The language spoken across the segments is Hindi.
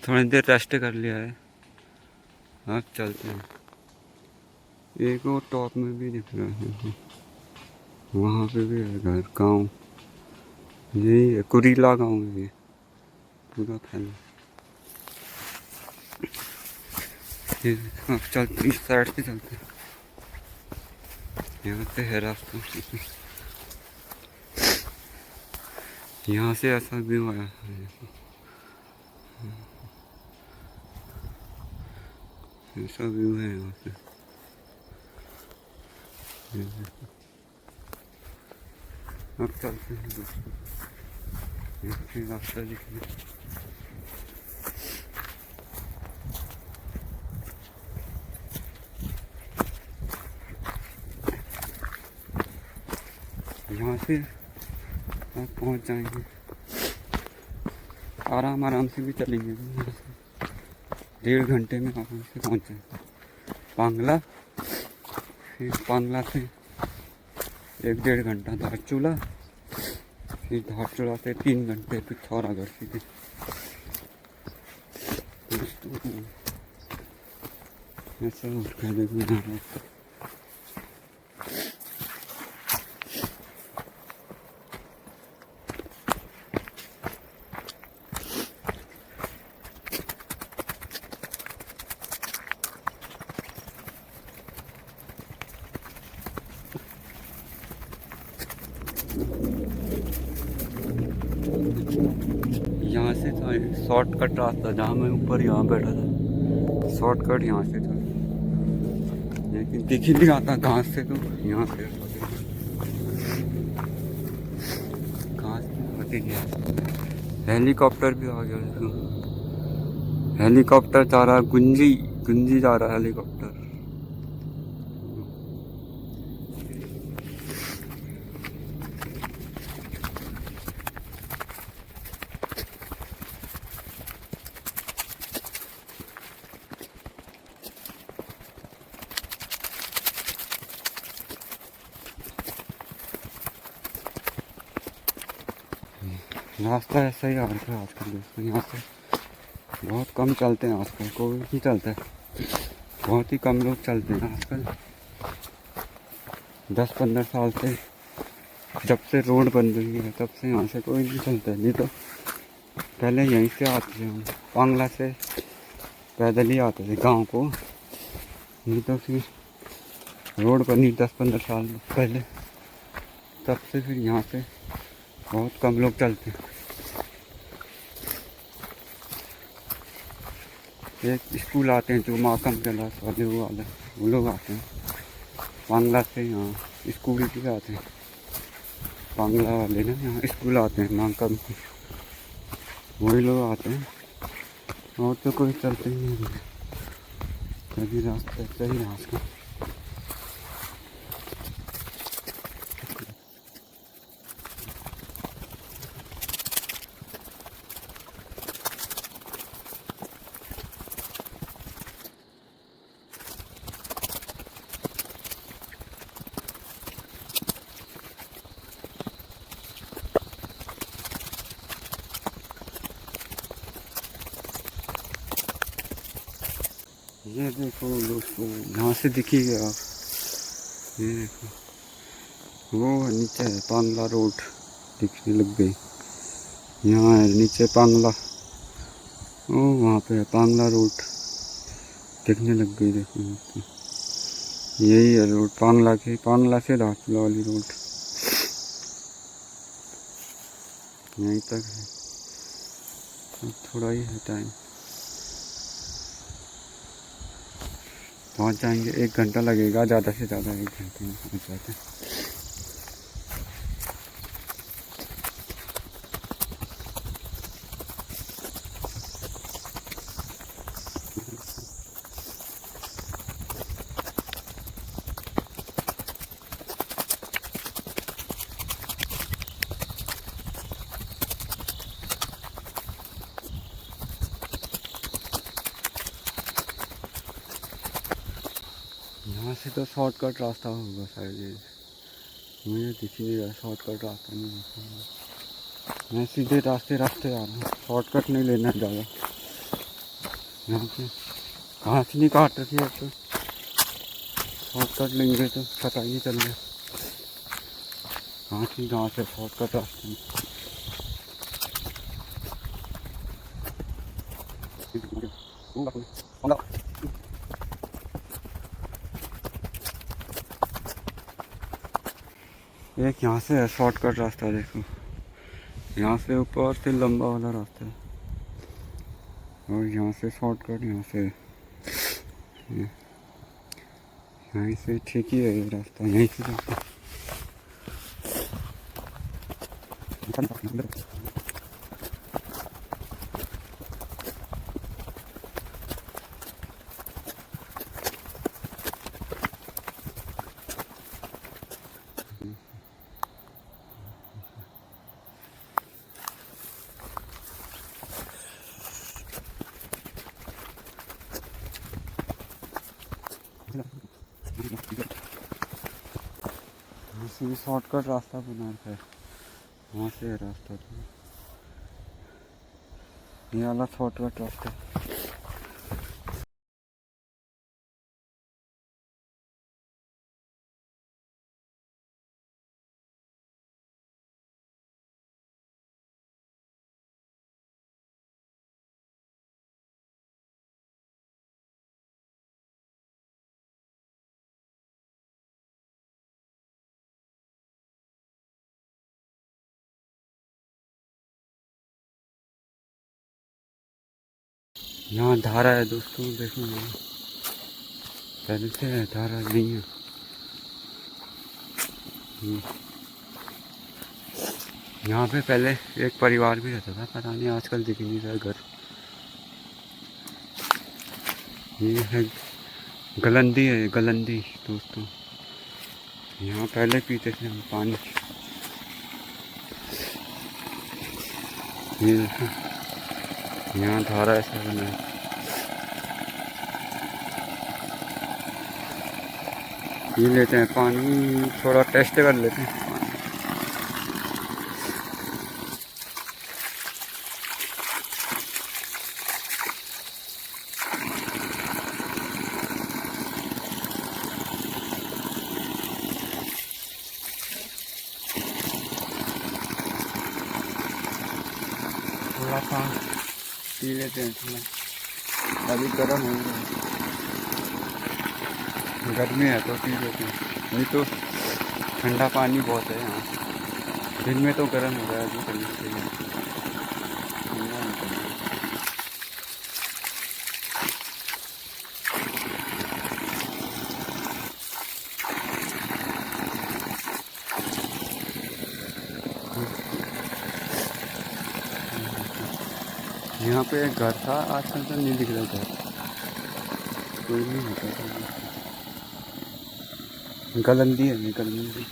थोड़ी देर रेस्ट कर लिया है, अब चलते हैं। एक और टॉप में भी दिख रहा है, वहाँ पे भी है घर, गाँव यही है, कुरीला गाँव है ये पूरा फैला। अब चलते इस साइड से चलते हैं, यहाँ से है रास्ता। यहाँ से ऐसा व्यू आया है, ऐसा व्यू है यहाँ से। अब चलते हैं दोस्तों, यहाँ से रास्ता दिखने। यहाँ से आप पहुँच जाएंगे, आराम से भी चलेंगे, 1.5 घंटे में आराम से पहुँच जाएंगे पांगला। फिर पांगला से 1-1.5 घंटा धारचूला, फिर धारचूला से 3 घंटे पिथौरागढ़ सीधे। ऐसा उठ कर देखो यहाँ से था शॉर्टकट रास्ता, जहाँ मैं ऊपर यहाँ बैठा था, शॉर्टकट यहाँ से था, लेकिन दिख ही नहीं आता घास से, तो यहाँ से घास होती गया। हेलीकॉप्टर भी आ गया, हेलीकॉप्टर जा रहा है, गुंजी जा रहा है हेलीकॉप्टर। रास्ता ऐसा ही आ रहा है आजकल दोस्तों, यहाँ से बहुत कम चलते हैं आजकल, कोई नहीं चलता है, बहुत ही कम लोग चलते हैं आजकल। 10-15 साल से जब से रोड बन रही है तब से यहाँ से कोई नहीं चलता है। नहीं तो पहले यहीं से आते थे हम, पांगला से पैदल ही आते थे गांव को, नहीं तो फिर रोड बनी 10-15 साल पहले, तब से फिर यहाँ से बहुत कम लोग चलते हैं। एक स्कूल आते हैं जो माकम क्लास वाले, वो लोग आते हैं पांगला से, यहाँ स्कूल भी आते हैं पांगला वाले ना, यहाँ स्कूल आते हैं माकम के, वही लोग आते हैं, और तो कोई चलते ही नहीं है। कभी रास्ता सही रास्ता ये देखो दोस्तों, यहाँ से दिखिएगा आप, ये देखो वो नीचे है पांगला रोड दिखने लग गई, यहाँ है नीचे पांगला, ओ वहाँ पे है पांगला रोड दिखने लग गई। देखो यही है रोड, पांगला से धारचूला वाली रोड यहीं तक है, थोड़ा ही है टाइम, पहुँच जाएंगे। 1 घंटा लगेगा, ज़्यादा से ज़्यादा 1 घंटे में पहुँच जाते हैं। यहाँ से तो शॉर्टकट रास्ता होगा शायद, ये मुझे दिख ही नहीं रहा, शॉर्टकट रास्ता नहीं होगा। मैं सीधे रास्ते आ रहा हूँ, शॉर्टकट नहीं लेना ज़्यादा, यहाँ पे घास नहीं काट रखी है तो शॉर्टकट लेंगे तो पता ही नहीं चल रहा घास ही घास है शॉर्टकट रास्ते में। एक यहाँ से है शॉर्टकट रास्ता, देखो यहाँ से ऊपर से लंबा वाला रास्ता है और यहाँ से शॉर्टकट, यहाँ से यहीं से ठीक ही है ये रास्ता, यहीं से जाता है। यहाँ से भी शॉर्टकट रास्ता बना रखा है, वहाँ से है रास्ता तो ये वाला शॉर्टकट रास्ता। यहाँ धारा है दोस्तों, देखो यहाँ पहले से है, धारा नहीं है। यहाँ पे पहले एक परिवार भी रहता था, पता नहीं आजकल दिख नहीं रहा घर। ये है गलंदी, है गलंदी दोस्तों, यहाँ पहले पीते थे हम पानी। ये देखो यहाँ धारा ऐसा बना है। ये लेते हैं पानी, थोड़ा टेस्ट कर लेते हैं। थोड़ा सा पी लेते हैं, थोड़ा अभी गर्म हो रहा है, गर्मी है तो पी लेते हैं, नहीं तो ठंडा पानी बहुत है यहाँ। दिन में तो गर्म हो रहा है अभी करने से यहाँ पे एक घर था, आजकल तो नहीं दिख रहा घर, कोई नहीं होता था। गलंदी है, गलंदी।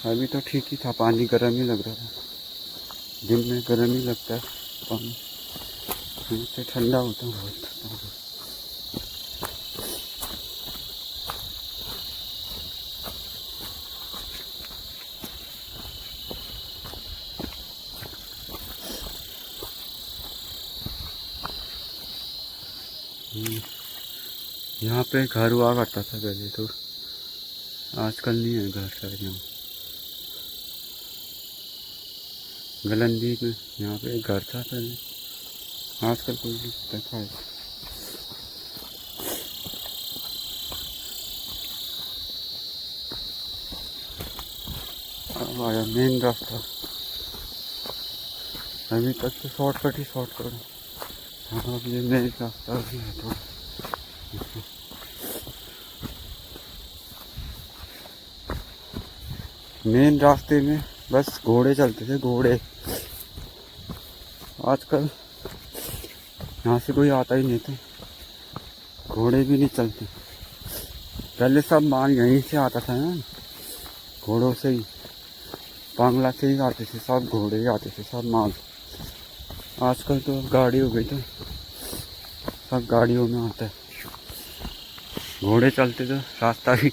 अभी तो ठीक ही था, पानी गर्म ही लग रहा था, दिन में गर्म ही लगता है पानी, से ठंडा होता है बहुत। यहाँ पे घर हुआ करता था पहले तो, आजकल नहीं है घर शायद यहाँ गलंदी में। यहाँ पे एक घर था पहले, आजकल कोई नहीं देखा है। अब आया मेन रास्ता, अभी तक तो शॉर्टकट ही शॉर्टकट है। हाँ अब ये मेन रास्ता भी है तो मेन रास्ते में बस घोड़े चलते थे, घोड़े। आजकल यहाँ से कोई आता ही नहीं थे, घोड़े भी नहीं चलते। पहले सब माल यहीं से आता था ना, घोड़ों से ही, बांग्ला से ही आते थे सब, घोड़े ही आते थे सब माल। आजकल तो गाड़ी हो गई तो सब गाड़ियों में आता है। घोड़े चलते तो रास्ता भी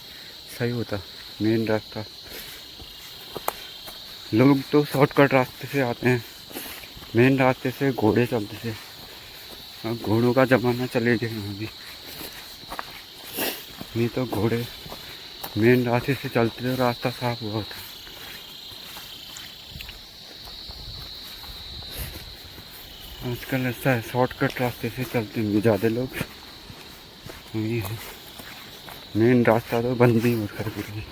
सही होता, मेन रास्ता। लोग तो शॉर्टकट रास्ते से आते हैं, मेन रास्ते से घोड़े चलते थे। अब घोड़ों का ज़माना चले गया यहाँ भी, नहीं तो घोड़े मेन रास्ते से चलते थे, रास्ता साफ हुआ था। आजकल ऐसा है, शॉर्टकट रास्ते से चलते हैं ज़्यादा लोग। ये है मेन रास्ता तो बंद ही हो रखा है।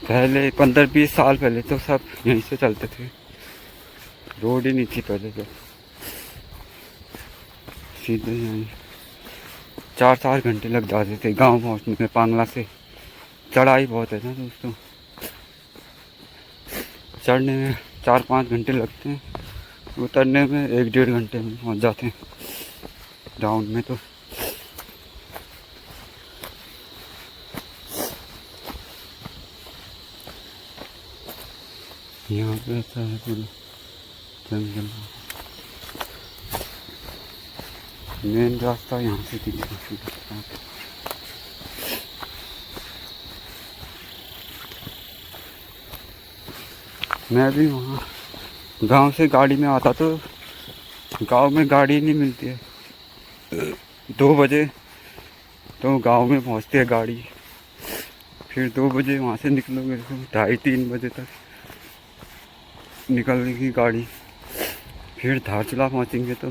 पहले 15-20 साल पहले तो सब यहीं से चलते थे, रोड ही नहीं थी पहले तो, सीधे यहीं 4-4 घंटे लग जाते थे गांव पहुंचने में। पांगला से चढ़ाई बहुत है ना दोस्तों, चढ़ने में 4-5 घंटे लगते हैं, उतरने में 1-1.5 घंटे में पहुंच जाते हैं डाउन में। तो यहाँ पे ऐसा है पूरा जंगल, मेन रास्ता यहाँ से दिखता है। मैं भी वहाँ गांव से गाड़ी में आता तो गांव में गाड़ी नहीं मिलती है, 2 बजे तो गांव में पहुँचती है गाड़ी, फिर 2 बजे वहाँ से निकलोगे तो 2:30-3 बजे तक निकलेगी गाड़ी। फिर धारचूला पहुँचेंगे तो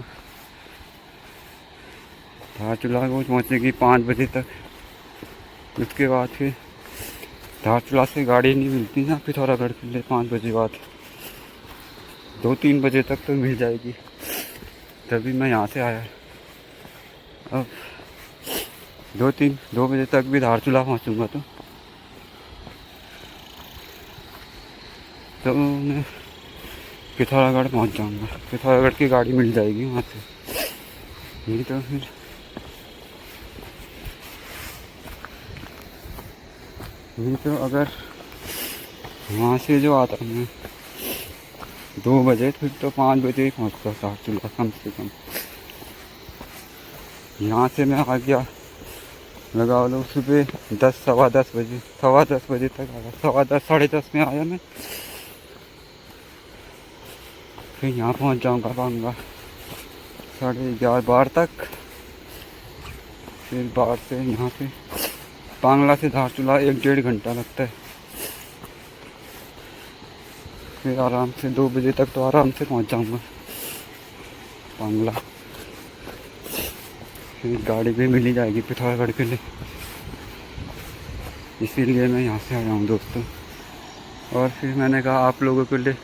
धारचूला को पहुँचेगी 5 बजे तक। उसके बाद फिर धारचूला से गाड़ी नहीं मिलती ना पिथौरागढ़ के लिए 5 बजे बाद, 2-3 बजे तक तो मिल जाएगी, तभी मैं यहाँ से आया। अब 2 बजे तक भी धारचूला पहुँचूँगा तो मैं पिथौरागढ़ पहुँच जाऊँगा, पिथौरागढ़ की गाड़ी मिल जाएगी वहाँ से। नहीं तो फिर अगर वहाँ से जो आता मैं 2 बजे, फिर तो 5 बजे ही पहुँचता धारचूला कम से कम। यहाँ से मैं आ गया लगा लो सुबह 10-10:15 बजे, 10:15 बजे तक आया, 10:15 10:30 में आया मैं। फिर यहाँ पहुँच जाऊँगा पाऊँगा 11:30-12 तक। फिर बाहर से यहाँ से पांगला से धारचूला 1-1.5 घंटा लगता है। फिर आराम से 2 बजे तक तो आराम से पहुँच जाऊँगा पांगला। फिर गाड़ी भी मिल ही जाएगी पिथौरागढ़ के लिए, इसीलिए मैं यहाँ से आया हूँ दोस्तों। और फिर मैंने कहा आप लोगों के लिए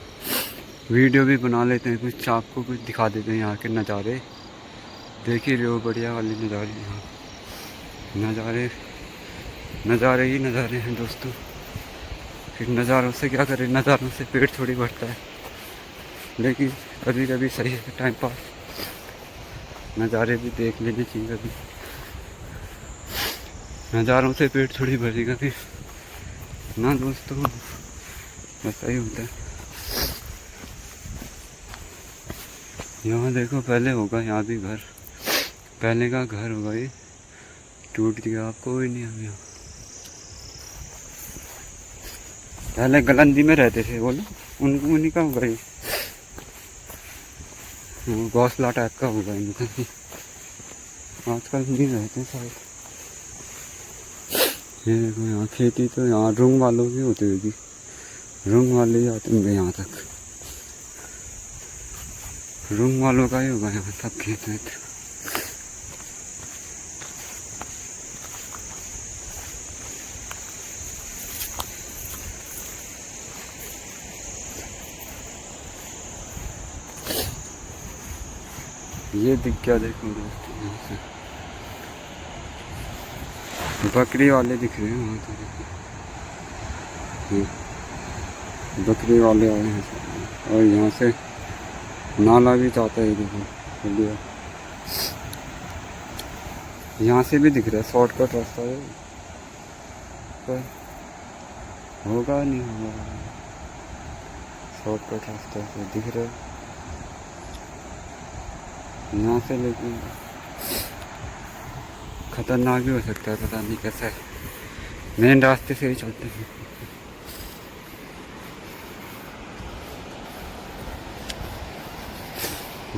वीडियो भी बना लेते हैं, कुछ आपको कुछ दिखा देते हैं यहाँ के नज़ारे। देख ही रहे हो बढ़िया वाले नज़ारे, यहाँ नज़ारे ही नज़ारे हैं दोस्तों। फिर नज़ारों से क्या करें, नज़ारों से पेट थोड़ी भरता है, लेकिन कभी कभी सही है टाइम पास, नज़ारे भी देख लेने चाहिए कभी। नज़ारों से पेट थोड़ी भरेगा फिर ना दोस्तों, ऐसा ही होता है। यहाँ देखो पहले होगा यहाँ भी घर, पहले का घर होगा, ये टूट गया, कोई नहीं हम यहाँ। पहले गलंदी में रहते थे वो लोग, उन्हीं का होगा ये, घोंसला टाइप का होगा इनका। आजकल नहीं रहते शायद। ये देखो यहाँ खेती तो यहाँ रूम वालों की होती होगी, रूम वाले ही आते होंगे यहाँ तक, रूम वालों का ही होगा यहाँ तक खेत में। ये दिख गया देखो दोस्तों, यहाँ से बकरी वाले दिख रहे हैं वहाँ तो, बकरी वाले आए हैं। और यहाँ से नाला भी जाता है देखो, यहाँ से भी दिख रहा है, शॉर्टकट रास्ता है पर होगा नहीं होगा, शॉर्टकट रास्ता तो दिख रहा है यहाँ से, लेकिन खतरनाक भी हो सकता है, पता नहीं कैसा है। मेन रास्ते से ही चलते हैं।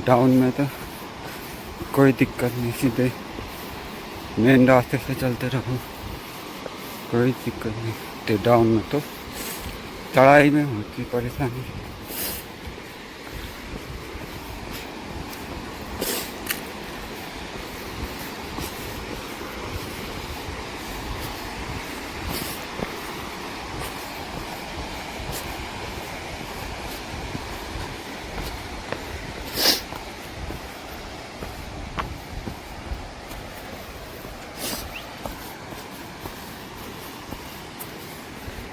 डाउन में तो कोई दिक्कत नहीं, सीधे मेन रास्ते से चलते रहो, कोई दिक्कत नहीं। तो डाउन में तो चढ़ाई में होती परेशानी।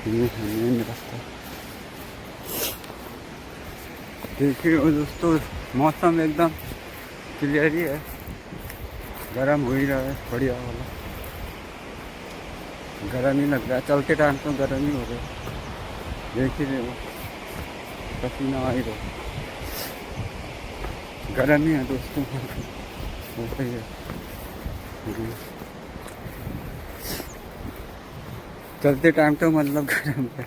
ये है मेन रास्ता। देखिए दोस्तों, मौसम एकदम क्लियर ही है, गर्म हो ही रहा है, बढ़िया वाला गर्म ही लग रहा है। चलते टाइम तो गर्म ही हो रहा है, देख ही रहे हो, पसीना आ ही रहा, गर्म ही है दोस्तों। ऐसा ही है। चलते टाइम तो मतलब गर्म है,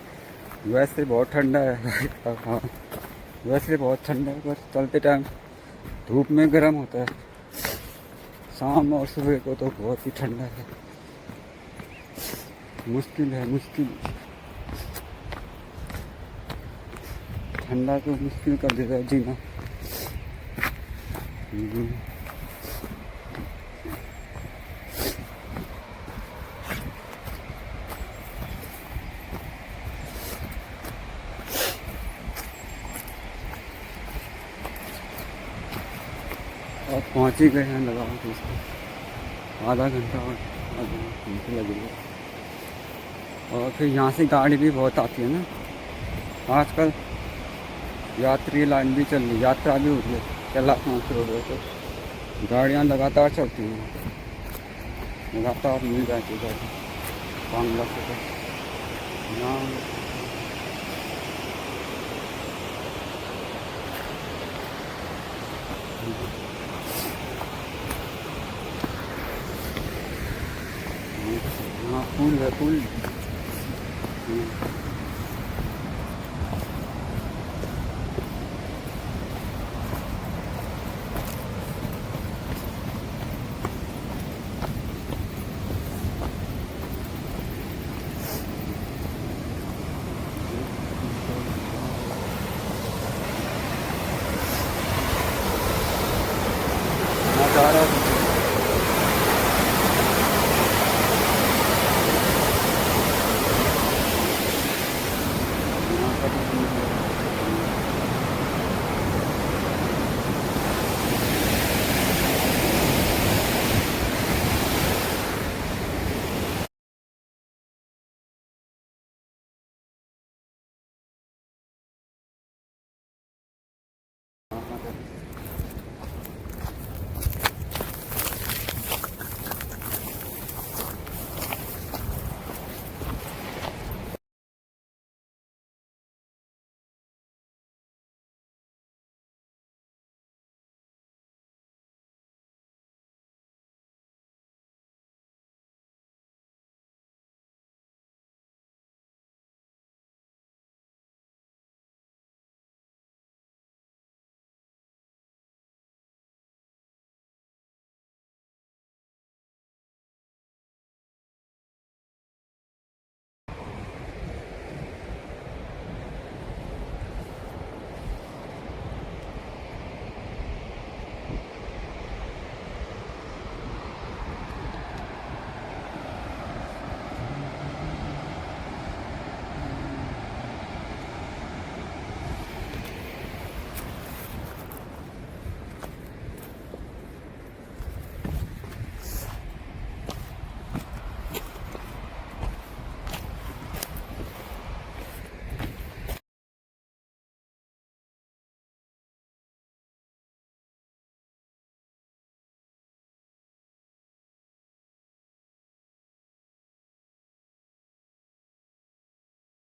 वैसे बहुत ठंडा है। हाँ, वैसे बहुत ठंडा है, बस चलते टाइम धूप में गर्म होता है। शाम और सुबह को तो बहुत ही ठंडा है, मुश्किल है, मुश्किल। ठंडा तो मुश्किल कर देता है जीना। और पहुँच ही गए हैं, लगाओ दोस्तों, आधा घंटा और आधा घंटे लगेगा। और फिर यहाँ से गाड़ी भी बहुत आती है ना आजकल, यात्री लाइन भी चल रही, यात्रा भी हो रही है, कैलाश मानसरोवर रोड तो गाड़ियाँ लगातार चलती हैं, लगातार मिल जाती है गाड़ी बांग्ला से। तो यहाँ पुल है, पुल। नज़ारा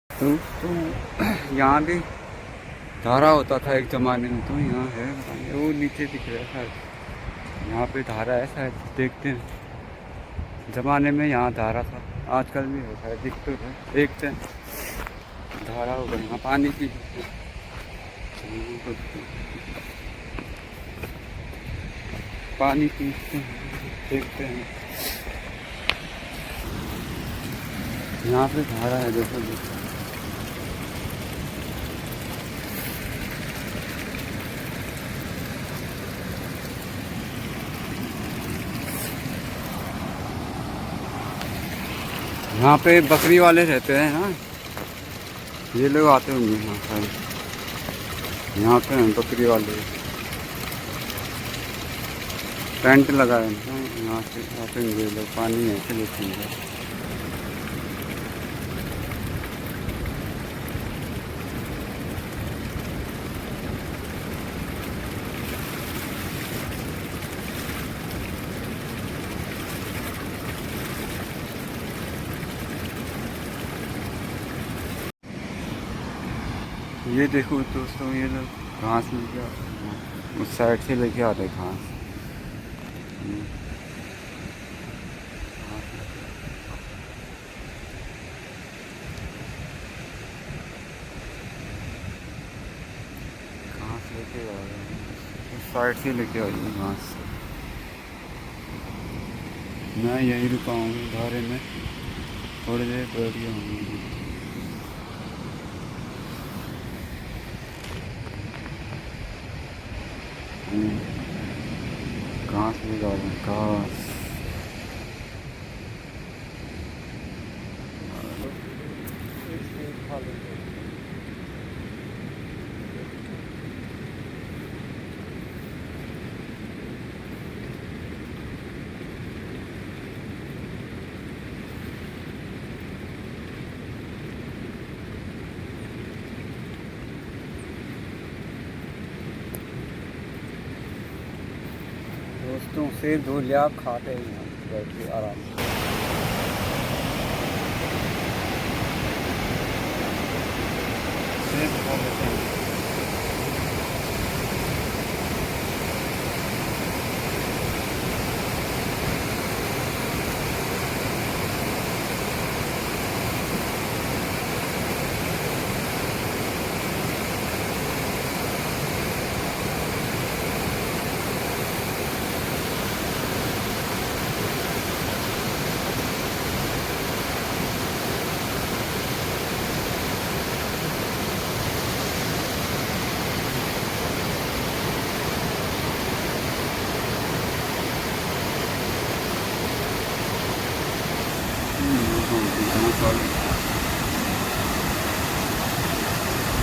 तो यहाँ भी धारा होता था एक ज़माने में, तो यहाँ है पता नहीं, वो नीचे दिख रहा है शायद, यहाँ पे धारा है शायद, देखते हैं। ज़माने में यहाँ धारा था, आजकल भी है शायद, दिख तो है, देखते हैं। धारा होगा यहाँ पानी की, पानी पीते हैं, देखते हैं। यहाँ पे धारा है, देखो देखो। यहाँ पे बकरी वाले रहते हैं ना, ये लोग आते होंगे यहाँ पर। यहाँ पे हैं बकरी वाले, टेंट लगाए हैं, यहाँ से आते होंगे लोग, पानी है ऐसे लेते हैं। ये देखो दोस्तों, ये लोग घास लेके आ रहे हैं, उस साइड से लेके आ रहे हैं घास। घास लेके आ रहे हैं, उस साइड से लेके आ रही है घास। मैं यहीं रुका हूँ धारे में, थोड़ी देर बैठ गया हूँ। घास ले जा रहे हैं, घास। दोस्तों से धो लिया, खाते हैं यहाँ बैठ के आराम से। सेब खा लेते हैं। घास वाले